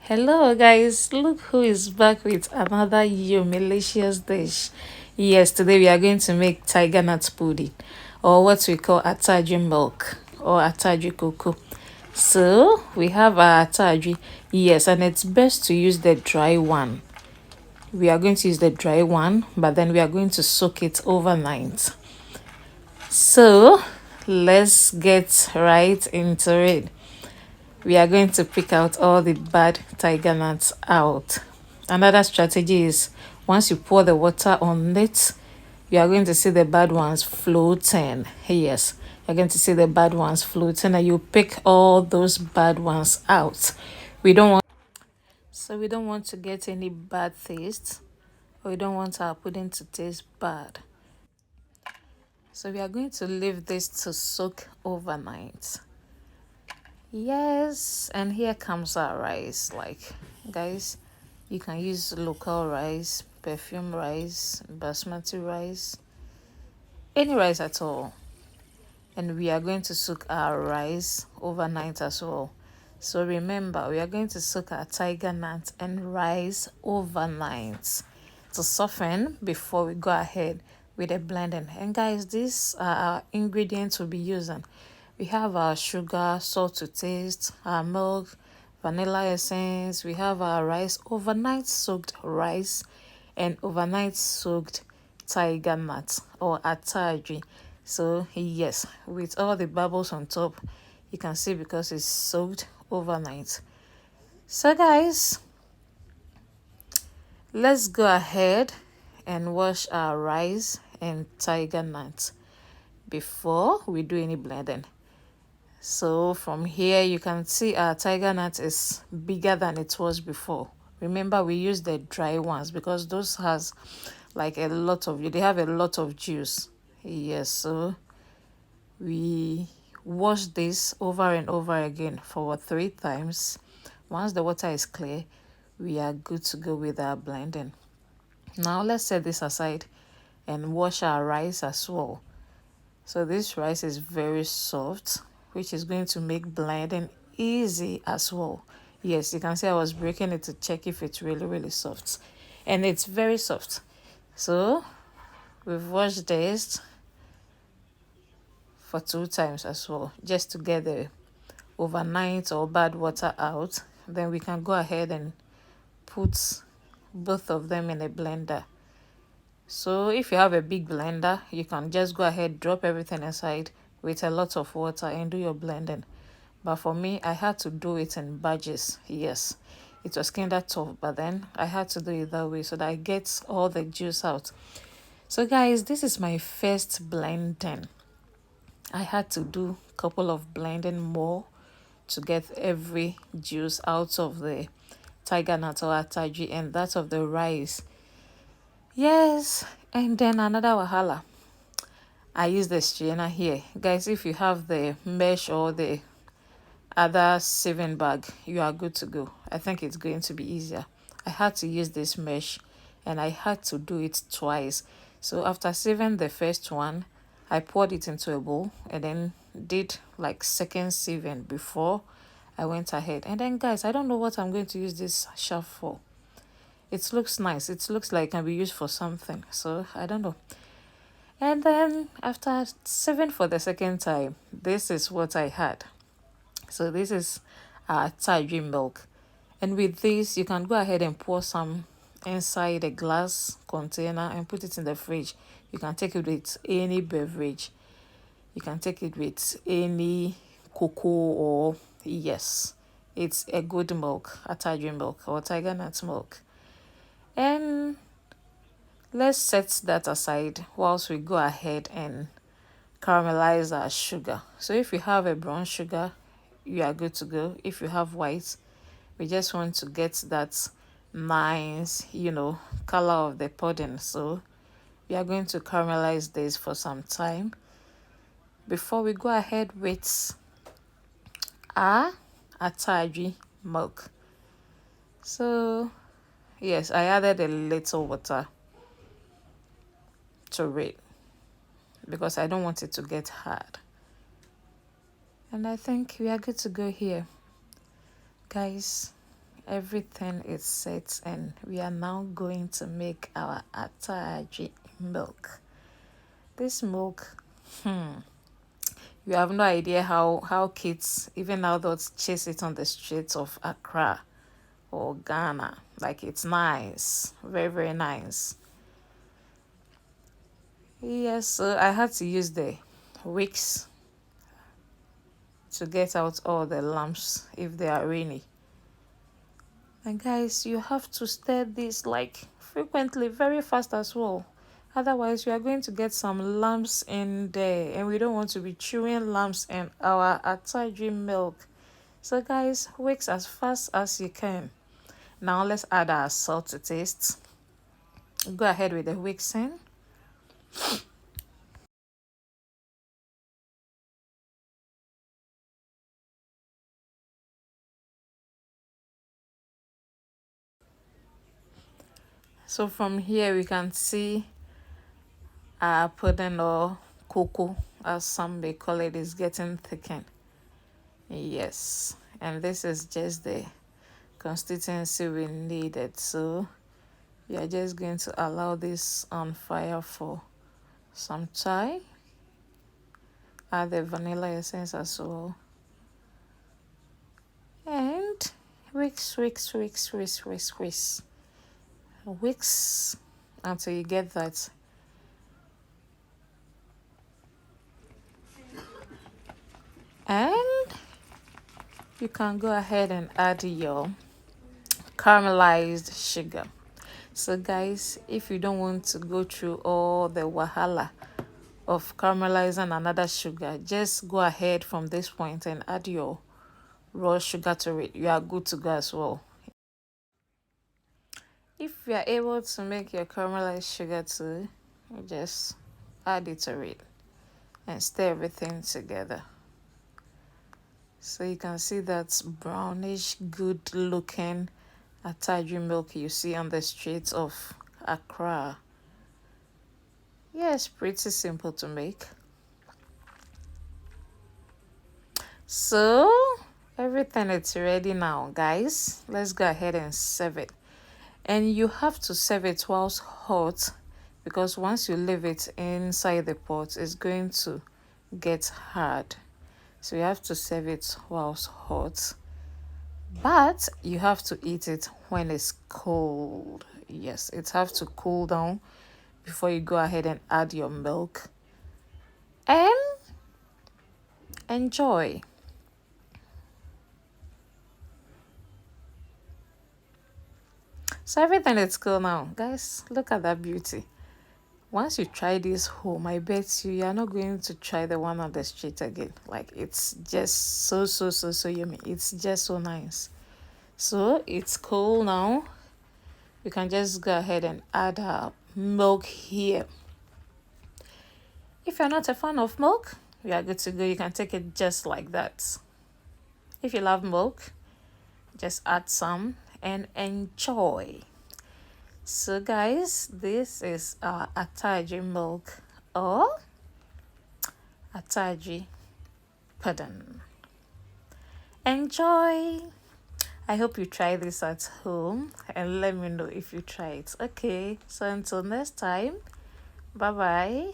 Hello guys, look who is back with another delicious dish. Yes, today we are going to make tiger nut pudding, or what we call atadwe milk or atadwe cocoa. So we have our atadwe, yes, and it's best to use the dry one. We are going to use the dry one, but then we are going to soak it overnight. So let's get right into it. We are going to pick out all the bad tiger nuts out. Another strategy is once you pour the water on it, you are going to see the bad ones floating. Yes, you're going to see the bad ones floating, and you pick all those bad ones out. We don't want to get any bad taste, or we don't want our pudding to taste bad. So we are going to leave this to soak overnight. Yes, and here comes our rice. Like, guys, you can use local rice, perfume rice, basmati rice, any rice at all. And we are going to soak our rice overnight as well. So remember, we are going to soak our tiger nut and rice overnight to soften before we go ahead with the blending. And guys, these are our ingredients we'll be using. We have our sugar, salt to taste, our milk, vanilla essence. We have our rice, overnight soaked rice, and overnight soaked tiger nut or atadwe. So yes, with all the bubbles on top, you can see because it's soaked overnight. So guys, let's go ahead and wash our rice and tiger nut before we do any blending. So from here you can see our tiger nut is bigger than it was before. Remember, we use the dry ones because those has like a lot of, they have a lot of juice. Yes, so we wash this over and over again for 3 times. Once the water is clear, we are good to go with our blending. Now let's set this aside and wash our rice as well. So this rice is very soft, which is going to make blending easy as well. Yes, you can see I was breaking it to check if it's really soft, and it's very soft. So we've washed this for 2 times as well, just to get the overnight or bad water out. Then we can go ahead and put both of them in a blender. So if you have a big blender, you can just go ahead, drop everything inside with a lot of water and do your blending. But for me, I had to do it in batches. Yes, it was kind of tough, but then I had to do it that way so that I get all the juice out. So guys, this is my first blending. I had to do a couple of blending more to get every juice out of the tiger nut or atadwe and that of the rice. Yes, and then another wahala. I use the strainer here. Guys, if you have the mesh or the other sieving bag, you are good to go. I think it's going to be easier. I had to use this mesh and I had to do it twice. So after sieving the first one, I poured it into a bowl and then did like second sieving before I went ahead. And then guys, I don't know what I'm going to use this shaft for. It looks nice. It looks like it can be used for something. So I don't know. And then after sieving for the second time, this is what I had. So this is TADWE milk. And with this, you can go ahead and pour some inside a glass container and put it in the fridge. You can take it with any beverage. You can take it with any cocoa, or yes, it's a good milk, TADWE milk or tiger nut milk. And let's set that aside whilst we go ahead and caramelize our sugar. So if you have a brown sugar, you are good to go. If you have white, we just want to get that nice, color of the pudding. So we are going to caramelize this for some time before we go ahead with our atadwe milk. So yes, I added a little water to it because I don't want it to get hard. And I think we are good to go here. Guys, everything is set, and we are now going to make our ATADWE milk. This milk, you have no idea how kids, even adults, chase it on the streets of Accra or Ghana. Like, it's nice, very, very nice. Yes, so I had to use the wicks to get out all the lumps if they are rainy. And guys, you have to stir this like frequently, very fast as well. Otherwise, you are going to get some lumps in there, and we don't want to be chewing lumps in our ATADWE milk. So guys, whisk as fast as you can. Now let's add our salt to taste. Go ahead with the whisking. So from here we can see our pudding, or cocoa as some may call it, is getting thickened. Yes, and this is just the consistency we needed. So we are just going to allow this on fire for some time. Add the vanilla essence as well, and whisk until you get that. And you can go ahead and add your caramelized sugar. So guys, if you don't want to go through all the wahala of caramelizing another sugar, just go ahead from this point and add your raw sugar to it. You are good to go as well. If you are able to make your caramelized sugar too, just add it to it and stir everything together. So you can see that brownish, good looking ATADWE milk you see on the streets of Accra. Yes, pretty simple to make. So everything is ready now, guys. Let's go ahead and serve it. And you have to serve it whilst hot, because once you leave it inside the pot, it's going to get hard. So you have to serve it whilst hot, but you have to eat it when it's cold. Yes, it has to cool down before you go ahead and add your milk and enjoy. So everything is cool now, guys. Look at that beauty. Once you try this home, I bet you are not going to try the one on the street again. Like, it's just so yummy. It's just so nice. So it's cool now. You can just go ahead and add milk here. If you're not a fan of milk, we are good to go. You can take it just like that. If you love milk, just add some and enjoy. So guys, this is our ATADWE milk or ATADWE pudding. Enjoy. I hope you try this at home and let me know if you try it. Okay, so until next time, bye bye.